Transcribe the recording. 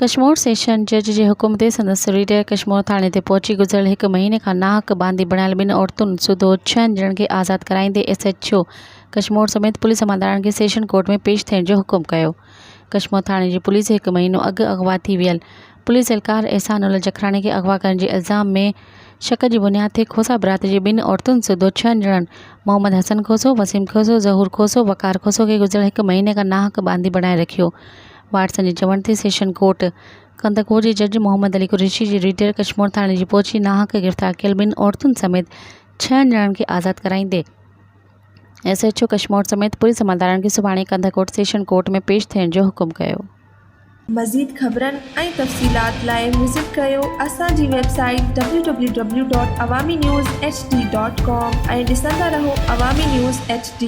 Kashmir session जज जे हुकुम ते संदसि रिटायर कश्मीर थाणे ते पहुची गुज़िरियल 1 महीने खां नाहक बांदी बणायल 2 औरतुनि सूदो 6 ॼणनि खे आज़ाद कराईंदे SHO कश्मीर समेत पुलिस अमलदारनि खे सेशन कोर्ट में पेश थियण जो हुकुम कयो। कश्मीर थाणे जी पुलिस 1 महीनो अॻु अगवा थी वियल पुलिस एहलकार एहसानुल्ला जखराणी खे अगवा करण जे इल्ज़ाम में शक जी बुनियाद ते खोसा बिरादरी जी 2 औरतुनि सूदो 6 ॼणनि मोहम्मद हसन खोसो, वसीम खोसो, ज़हूर खोसो, वकार खोसो खे गुज़िरियल 1 महीने खां नाहक बांदी बणाए रखियो। वाटसन जे चवण ते सेशन कोर्ट कंदकोट जे जज मोहम्मद अली कुरैशी जी रिटायर कश्मीर थाणे जी पहुची नाहक गिरफ़्तार कयल 2 औरतुनि समेत 6 ॼणनि खे आज़ाद कराईंदे SHO कश्मीर समेत पुलिस अमलदारनि खे सुभाणे कंदकोट सेशन कोर्ट में पेश थियण जो हुकुम कयो। मज़ीद ख़बरनि ऐं तफ़सीलात लाइ विज़िट कयो असांजी वेबसाइट www.awamiNewsHD.com ऐं ॾिसंदा रहो अवामी न्यूज़ HD।